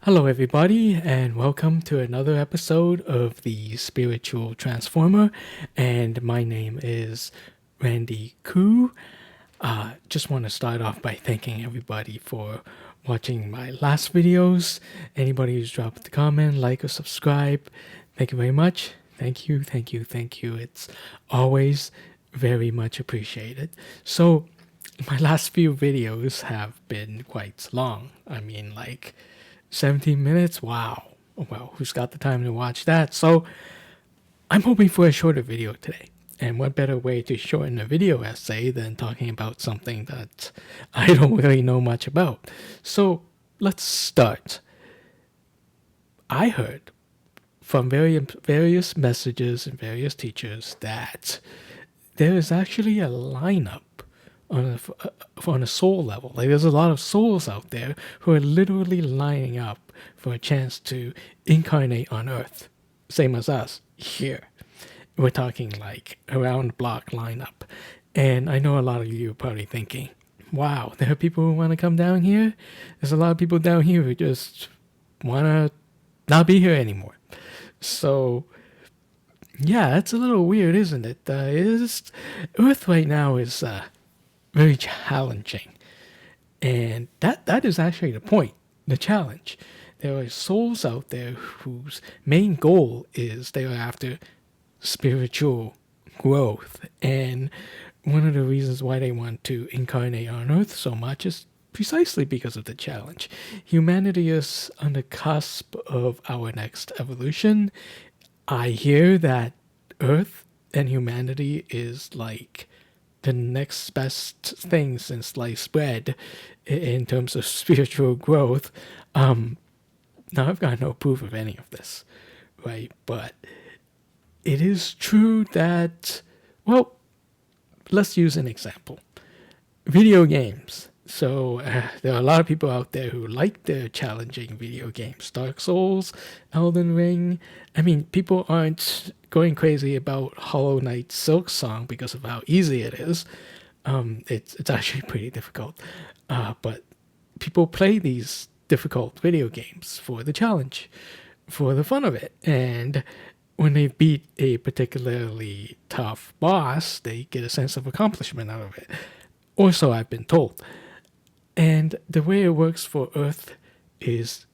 Hello, everybody, and welcome to another episode of the Spiritual Transformer. And my name is Randy Koo. Just want to start off by thanking everybody for watching my last videos. Anybody who's dropped a comment, like, or subscribe, thank you very much. Thank you, thank you, thank you. It's always very much appreciated. So, my last few videos have been quite long. I mean, like 17 minutes? Wow. Well, who's got the time to watch that? So, I'm hoping for a shorter video today. And what better way to shorten a video essay than talking about something that I don't really know much about? So, let's start. I heard from various messages and various teachers that there is actually a lineup on a soul level. Like there's a lot of souls out there who are literally lining up for a chance to incarnate on Earth, same as us here. We're talking like around the block lineup, and I know a lot of you are probably thinking, "Wow, there are people who want to come down here." There's a lot of people down here who just want to not be here anymore. So yeah, it's a little weird, isn't it? Earth right now is very challenging. And that is actually the point, the challenge. There are souls out there whose main goal is they are after spiritual growth. And one of the reasons why they want to incarnate on Earth so much is precisely because of the challenge. Humanity is on the cusp of our next evolution. I hear that Earth and humanity is like the next best thing since sliced bread in terms of spiritual growth. Now, I've got no proof of any of this, right? But it is true that, well, let's use an example. Video games. So there are a lot of people out there who like their challenging video games. Dark Souls, Elden Ring. I mean, people aren't going crazy about Hollow Knight Silk Song because of how easy it is. It's actually pretty difficult. But people play these difficult video games for the challenge, for the fun of it. And when they beat a particularly tough boss, they get a sense of accomplishment out of it. Or so I've been told. And the way it works for Earth is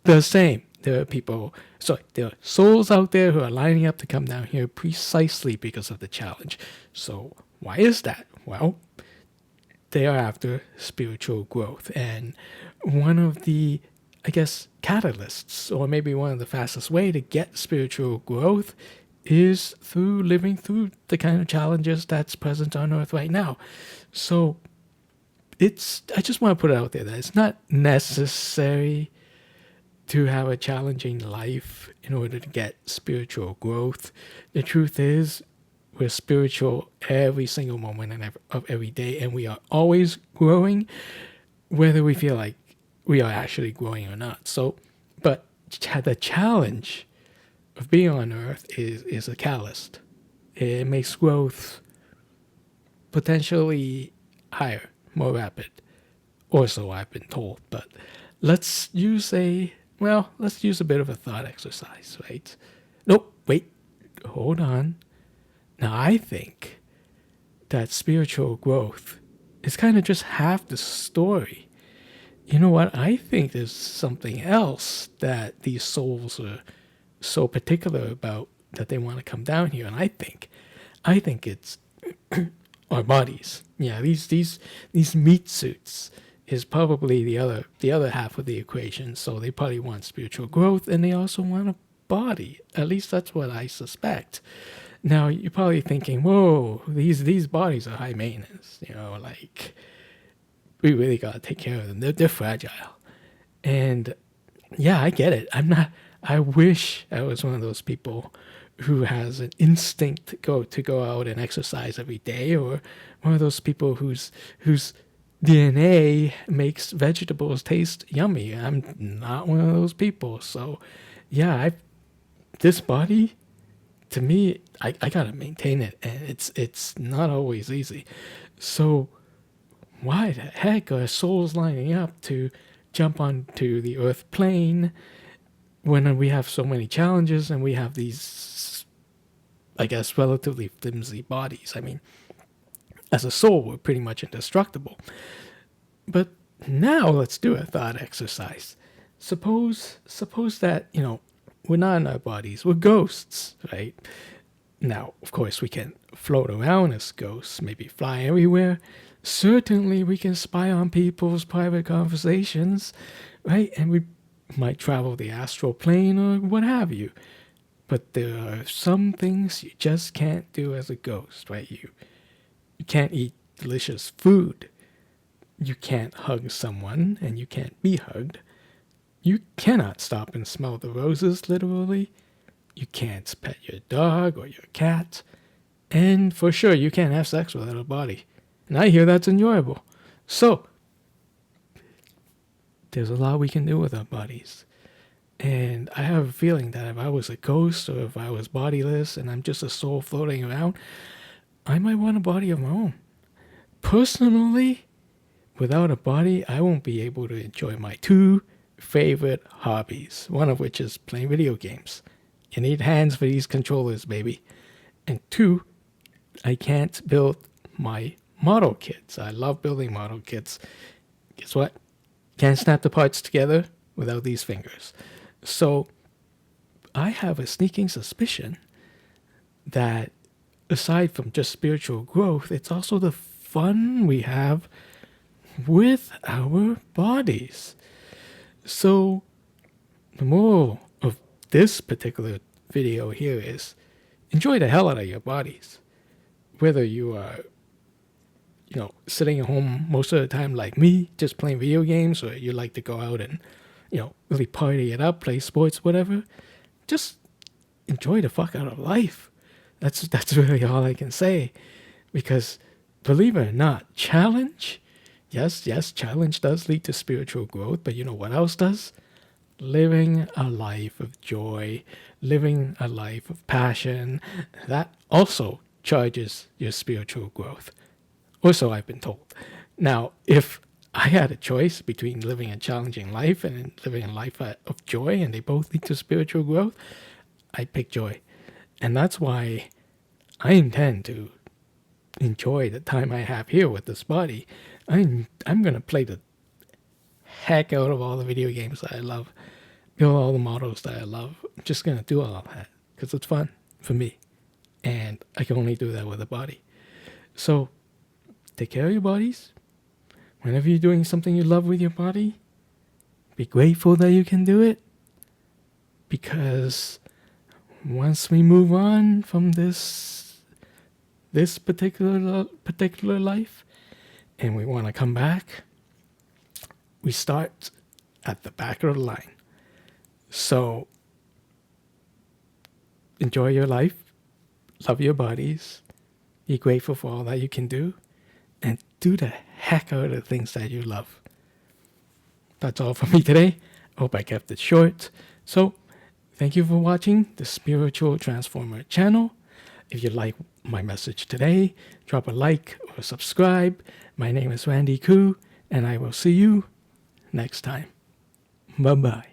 the same. There are souls out there who are lining up to come down here precisely because of the challenge. So why is that? Well, they are after spiritual growth. And one of the, I guess, catalysts, or maybe one of the fastest way to get spiritual growth is through living through the kind of challenges that's present on Earth right now. So I just want to put it out there that it's not necessary to have a challenging life in order to get spiritual growth. The truth is, we're spiritual every single moment of every day, and we are always growing, whether we feel like we are actually growing or not. So, but the challenge of being on Earth is a catalyst. It makes growth potentially higher, more rapid, or so I've been told. But let's use a bit of a thought exercise, right? Nope, wait, hold on. Now I think that spiritual growth is kind of just half the story. You know what? I think there's something else that these souls are so particular about that they want to come down here, and I think it's our bodies. Yeah, these meat suits is probably the other half of the equation. So they probably want spiritual growth, and they also want a body. At least that's what I suspect. Now you're probably thinking, "Whoa, these bodies are high maintenance." You know, like we really gotta take care of them. They're fragile, and yeah, I get it. I wish I was one of those people who has an instinct to go out and exercise every day, or one of those people whose DNA makes vegetables taste yummy. I'm not one of those people. So yeah, this body, to me, I gotta maintain it, and it's not always easy. So why the heck are souls lining up to jump onto the earth plane when we have so many challenges and we have these, I guess, relatively flimsy bodies. I mean, as a soul, we're pretty much indestructible. But now let's do a thought exercise. Suppose that, we're not in our bodies, we're ghosts, right? Now, of course, we can float around as ghosts, maybe fly everywhere. Certainly, we can spy on people's private conversations, right? And we might travel the astral plane or what have you. But there are some things you just can't do as a ghost, right? You can't eat delicious food. You can't hug someone, and you can't be hugged. You cannot stop and smell the roses, literally. You can't pet your dog or your cat. And for sure, you can't have sex without a body. And I hear that's enjoyable. So, there's a lot we can do with our bodies. And I have a feeling that if I was a ghost or if I was bodiless and I'm just a soul floating around, I might want a body of my own. Personally, without a body, I won't be able to enjoy my two favorite hobbies, one of which is playing video games. You need hands for these controllers, baby. And two, I can't build my model kits. I love building model kits. Guess what? Can't snap the parts together without these fingers. So I have a sneaking suspicion that aside from just spiritual growth, it's also the fun we have with our bodies. So the moral of this particular video here is enjoy the hell out of your bodies. Whether you are, sitting at home most of the time like me, just playing video games, or you like to go out and, really party it up, play sports, whatever, just enjoy the fuck out of life. That's really all I can say. Because believe it or not, challenge, yes, challenge does lead to spiritual growth, but you know what else does? Living a life of joy, living a life of passion, that also charges your spiritual growth. Or so I've been told. Now, if I had a choice between living a challenging life and living a life of joy, and they both lead to spiritual growth, I'd pick joy. And that's why I intend to enjoy the time I have here with this body. I'm going to play the heck out of all the video games that I love, build all the models that I love. I'm just going to do all of that because it's fun for me. And I can only do that with a body. So take care of your bodies. Whenever you're doing something you love with your body, be grateful that you can do it. Because once we move on from this particular life, and we want to come back, we start at the back of the line. So enjoy your life, love your bodies, be grateful for all that you can do, and do the heck out of the things that you love. That's all for me today. I hope I kept it short. So thank you for watching the Spiritual Transformer channel. If you like my message today, drop a like or subscribe. My name is Randy Koo, and I will see you next time. Bye-bye.